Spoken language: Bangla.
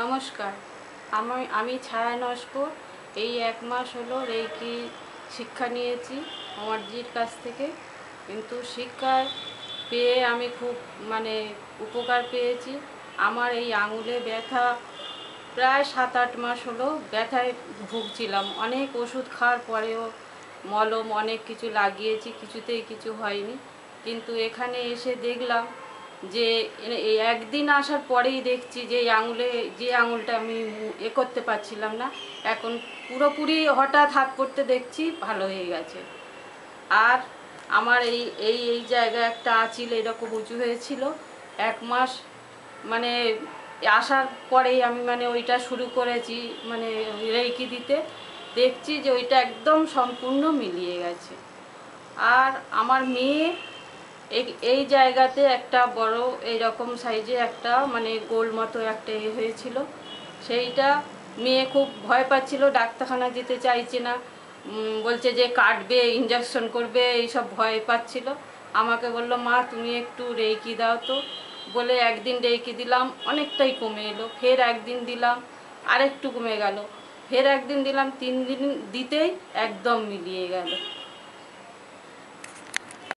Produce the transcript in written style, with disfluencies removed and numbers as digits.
নমস্কার। আমি ছায়া নস্কর। এই 1 মাস হলো রেকি শিক্ষা নিয়েছি আমার জির কাছ থেকে। কিন্তু শিক্ষা পেয়ে আমি খুব উপকার পেয়েছি। আমার এই আঙুলে ব্যথা প্রায় 7-8 মাস হলো ব্যথায় ভুগছিলাম। অনেক ওষুধ খাওয়ার পরেও মলম অনেক কিছু লাগিয়েছি, কিছুতেই কিছু হয়নি। কিন্তু এখানে এসে দেখলাম যে এই একদিন আসার পরেই দেখছি যে এই যে আঙুলটা আমি করতে পারছিলাম না, এখন পুরোপুরি হঠাৎ হাত করতে দেখছি ভালো হয়ে গেছে। আর আমার এই এই এই জায়গায় একটা আঁচিল এরকম উঁচু হয়েছিল। 1 মাস মানে আসার পরেই আমি ওইটা শুরু করেছি, রেকি দিতে। দেখছি যে ওইটা একদম সম্পূর্ণ মিলিয়ে গেছে। আর আমার মেয়ে এই জায়গাতে একটা বড় এইরকম সাইজে একটা গোল মতো একটা হয়েছিল। সেইটা মেয়ে খুব ভয় পাচ্ছিল, ডাক্তারখানা যেতে চাইছে না, বলছে যে কাটবে, ইঞ্জেকশন করবে, এইসব ভয় পাচ্ছিল। আমাকে বললো, মা তুমি একটু রেকি দাও তো। বলে একদিন রেকি দিলাম, অনেকটাই কমে এলো। ফের একদিন দিলাম, আরেকটু কমে গেল। ফের একদিন দিলাম, 3 দিন দিতেই একদম মিলিয়ে গেল।